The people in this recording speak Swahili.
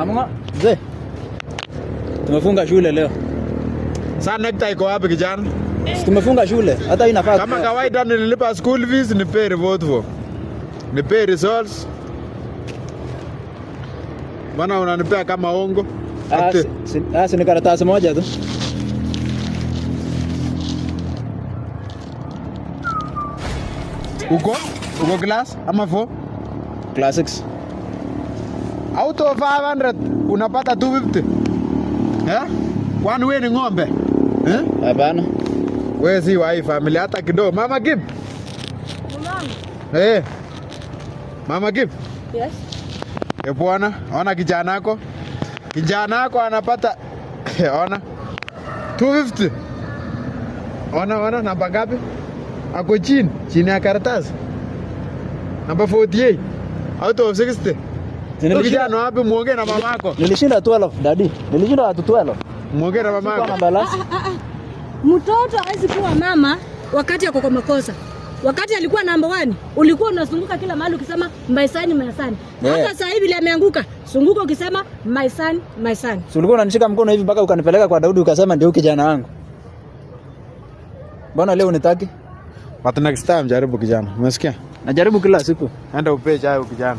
Amanga, mzee. Tumefunga shule leo. Sasa necktie iko wapi kijana? Tumefunga shule. Hata inafaa. Kama kawaida nililipa school fees, nipe report for. Nipe results. Bana unanipea kama ongo. Si ni karatasi moja tu. Uko class ama 4? Class 6. Out of 500 unapata 250. Kwani wewe ni ng'ombe? Hapana. Wewe si wa hii familia hata kidogo. Mama Gib. Mama. Mama Gib. Yes. Bwana, ona kijana wako. Kijana wako anapata ona 250. Ona namba ngapi? Ako chini ya karatasi. Namba 48. Out of 60. Kijana wapi muongee na mamako? Nilishinda 12 daddy. Nilishinda watu 12. Muongee na mamako. Mtoto hawezi kuwa mama wakati ako kwa makosa. Wakati alikuwa number 1, ulikuwa unazunguka kila mahali ukisema my son, my son. Hata sasa hivi ile ameanguka, zunguka ukisema my son, my son. Si ulikuwa unanishika mkono hivi mpaka ukanipeleka kwa Daudi ukasema ndio kijana wangu. Mbona leo unitaki? But next time jaribu kijana. Umesikia? Najaribu kila siku. Enda upe chai kijana.